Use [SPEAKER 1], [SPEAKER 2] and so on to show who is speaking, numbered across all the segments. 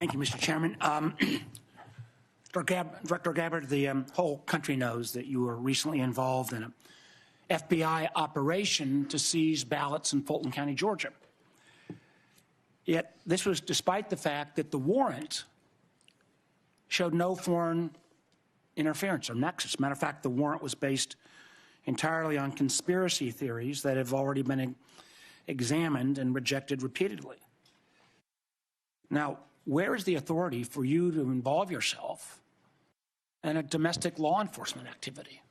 [SPEAKER 1] Thank you, Mr. Chairman. Director Gabbard, the whole country knows that you were recently involved in an FBI operation to seize ballots in Fulton County, Georgia. Yet this was despite the fact that the warrant showed no foreign interference or nexus. Matter of fact, the warrant was based entirely on conspiracy theories that have already been examined and rejected repeatedly. Now, where is the authority for you to involve yourself in a domestic law enforcement activity?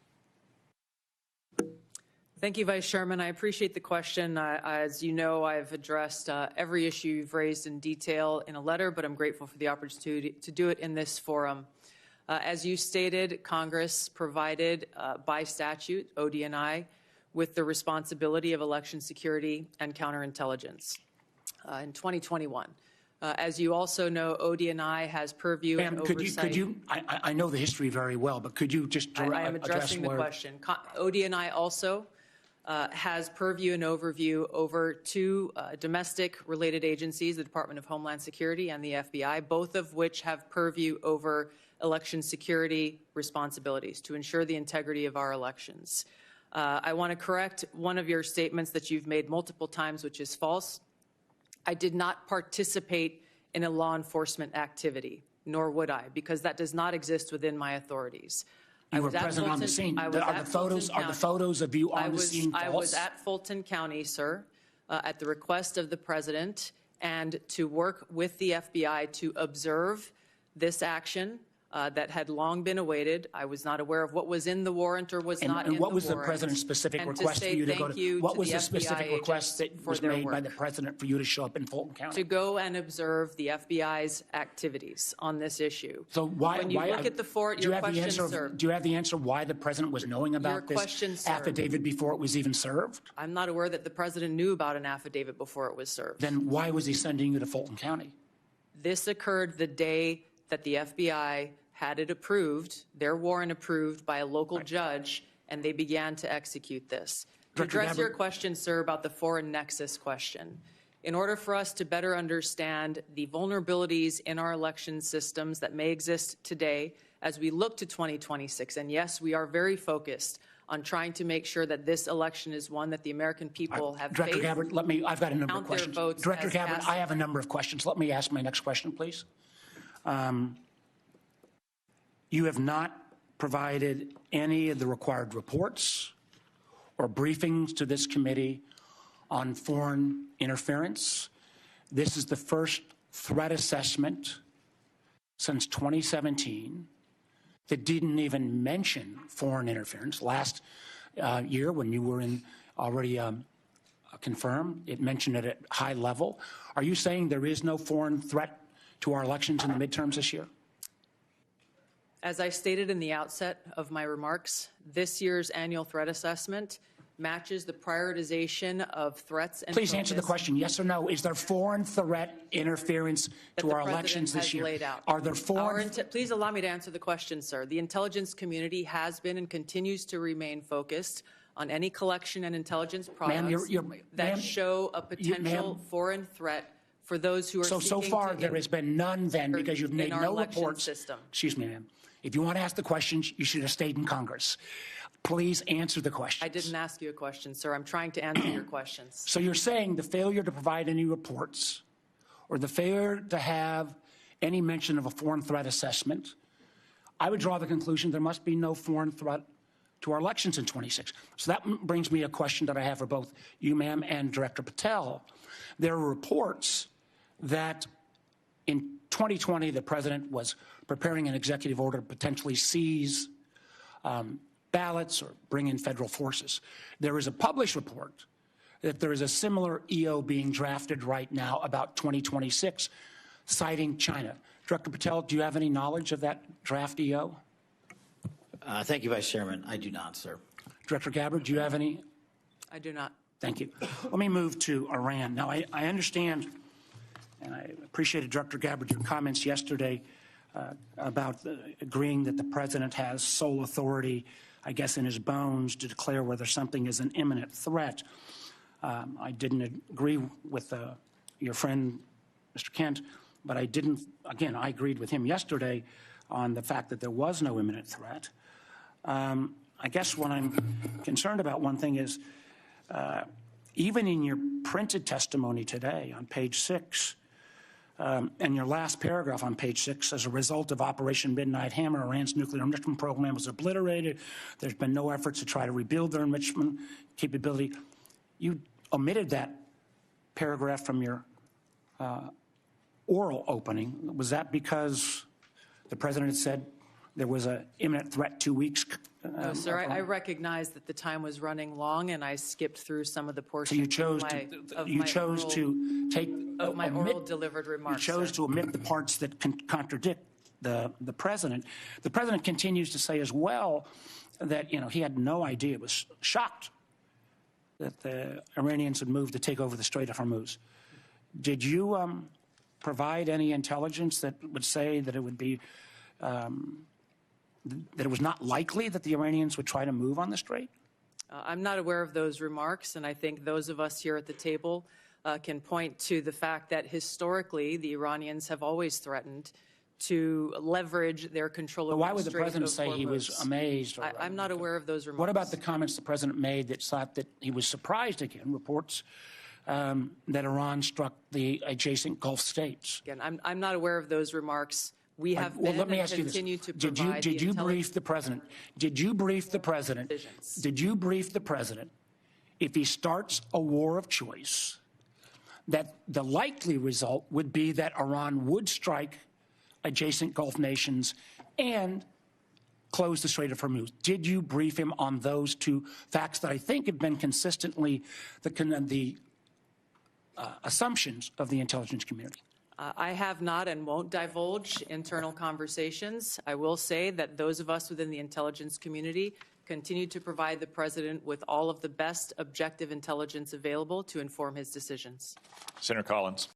[SPEAKER 2] Thank you, Vice Chairman. I appreciate the question. As you know, I've addressed every issue you've raised in detail in a letter, but I'm grateful for the opportunity to do it in this forum. As you stated, Congress provided by statute, ODNI, with the responsibility of election security and counterintelligence in 2021. As you also know, ODNI has purview and oversight.
[SPEAKER 1] I know the history very well, but could you just
[SPEAKER 2] I am addressing the question. ODNI also has purview and overview over two domestic-related agencies, the Department of Homeland Security and the FBI, both of which have purview over election security responsibilities to ensure the integrity of our elections. I want to correct one of your statements that you've made multiple times, which is false. I did not participate in a law enforcement activity, nor would I, because that does not exist within my authorities.
[SPEAKER 1] You were present on the scene. Are the photos of you on the scene false?
[SPEAKER 2] I was at Fulton County, sir, at the request of the President, and to work with the FBI to observe this action that had long been awaited. I was not aware of what was in the warrant or was not in the warrant.
[SPEAKER 1] And what was the President's specific request for you to go to? What was the specific request that was made by the President for you to show up in Fulton County?
[SPEAKER 2] To go and observe the FBI's activities on this issue.
[SPEAKER 1] So why?
[SPEAKER 2] When you look at the your question, sir.
[SPEAKER 1] Do you have the answer why the President was knowing about this affidavit before it was even served?
[SPEAKER 2] I'm not aware that the President knew about an affidavit before it was served.
[SPEAKER 1] Then why was he sending you to Fulton County?
[SPEAKER 2] This occurred the day that the FBI had it approved, their warrant approved by a local judge, and they began to execute this. To address your question, sir, about the foreign nexus question, in order for us to better understand the vulnerabilities in our election systems that may exist today as we look to 2026, and yes, we are very focused on trying to make sure that this election is one that the American people have
[SPEAKER 1] Director Gabbard, I've got a number of questions. Director Gabbard, I have a number of questions. Let me ask my next question, please. You have not provided any of the required reports or briefings to this committee on foreign interference. This is the first threat assessment since 2017 that didn't even mention foreign interference. Last year, when you were already confirmed, it mentioned it at high level. Are you saying there is no foreign threat to our elections in the midterms this year?
[SPEAKER 2] As I stated in the outset of my remarks, this year's annual threat assessment matches the prioritization of threats and
[SPEAKER 1] Please answer the question, yes or no. Is there foreign threat interference to our elections this year? Are there foreign...
[SPEAKER 2] Please allow me to answer the question, sir. The intelligence community has been and continues to remain focused on any collection and intelligence products that show a potential foreign threat for those who are seeking
[SPEAKER 1] So far, there has been none then because you've made no reports. Excuse me, ma'am. If you want to ask the questions, you should have stayed in Congress. Please answer the questions.
[SPEAKER 2] I didn't ask you a question, sir. I'm trying to answer your questions.
[SPEAKER 1] So you're saying the failure to provide any reports or the failure to have any mention of a foreign threat assessment, I would draw the conclusion there must be no foreign threat to our elections in 26. So that brings me a question that I have for both you, ma'am, and Director Patel. There are reports that in 2020, the President was preparing an executive order to potentially seize ballots or bring in federal forces. There is a published report that there is a similar EO being drafted right now about 2026, citing China. Director Patel, do you have any knowledge of that draft EO?
[SPEAKER 3] Thank you, Vice Chairman. I do not, sir.
[SPEAKER 1] Director Gabbard, do you have any?
[SPEAKER 2] I do not.
[SPEAKER 1] Thank you. Let me move to Iran. Now, I understand, and I appreciated, Director Gabbard, your comments yesterday about agreeing that the President has sole authority, I guess, in his bones to declare whether something is an imminent threat. I didn't agree with your friend, Mr. Kent, but I didn't, again, I agreed with him yesterday on the fact that there was no imminent threat. I guess what I'm concerned about, one thing is, even in your printed testimony today on page 6, and your last paragraph on page 6, as a result of Operation Midnight Hammer, Iran's nuclear enrichment program was obliterated. There's been no efforts to try to rebuild their enrichment capability. You omitted that paragraph from your oral opening. Was that because the president had said there was an imminent threat 2 weeks?
[SPEAKER 2] No, sir, I recognize that the time was running long, and I skipped through some of the portions
[SPEAKER 1] So you chose to take
[SPEAKER 2] my oral delivered remarks.
[SPEAKER 1] You chose to omit the parts that contradict the president. The president continues to say as well that he had no idea, was shocked that the Iranians had moved to take over the Strait of Hormuz. Did you provide any intelligence that would say that it would be that it was not likely that the Iranians would try to move on the strait?
[SPEAKER 2] I'm not aware of those remarks, and I think those of us here at the table can point to the fact that historically the Iranians have always threatened to leverage their control over
[SPEAKER 1] Why would
[SPEAKER 2] the
[SPEAKER 1] the
[SPEAKER 2] Strait
[SPEAKER 1] president
[SPEAKER 2] of
[SPEAKER 1] say he was
[SPEAKER 2] Hormuz.
[SPEAKER 1] amazed?
[SPEAKER 2] I'm not aware of those remarks.
[SPEAKER 1] What about the comments the president made that thought that he was surprised again, reports that Iran struck the adjacent Gulf states?
[SPEAKER 2] Again, I'm not aware of those remarks. We have
[SPEAKER 1] Well,
[SPEAKER 2] been
[SPEAKER 1] let me
[SPEAKER 2] and
[SPEAKER 1] ask you this.
[SPEAKER 2] continue to
[SPEAKER 1] Did
[SPEAKER 2] provide
[SPEAKER 1] you brief the president? Did you brief the president?
[SPEAKER 2] Decisions.
[SPEAKER 1] Did you brief the president if he starts a war of choice, that the likely result would be that Iran would strike adjacent Gulf nations and close the Strait of Hormuz? Did you brief him on those two facts that I think have been consistently the assumptions of the intelligence community?
[SPEAKER 2] I have not and won't divulge internal conversations. I will say that those of us within the intelligence community continue to provide the president with all of the best objective intelligence available to inform his decisions.
[SPEAKER 4] Senator Collins.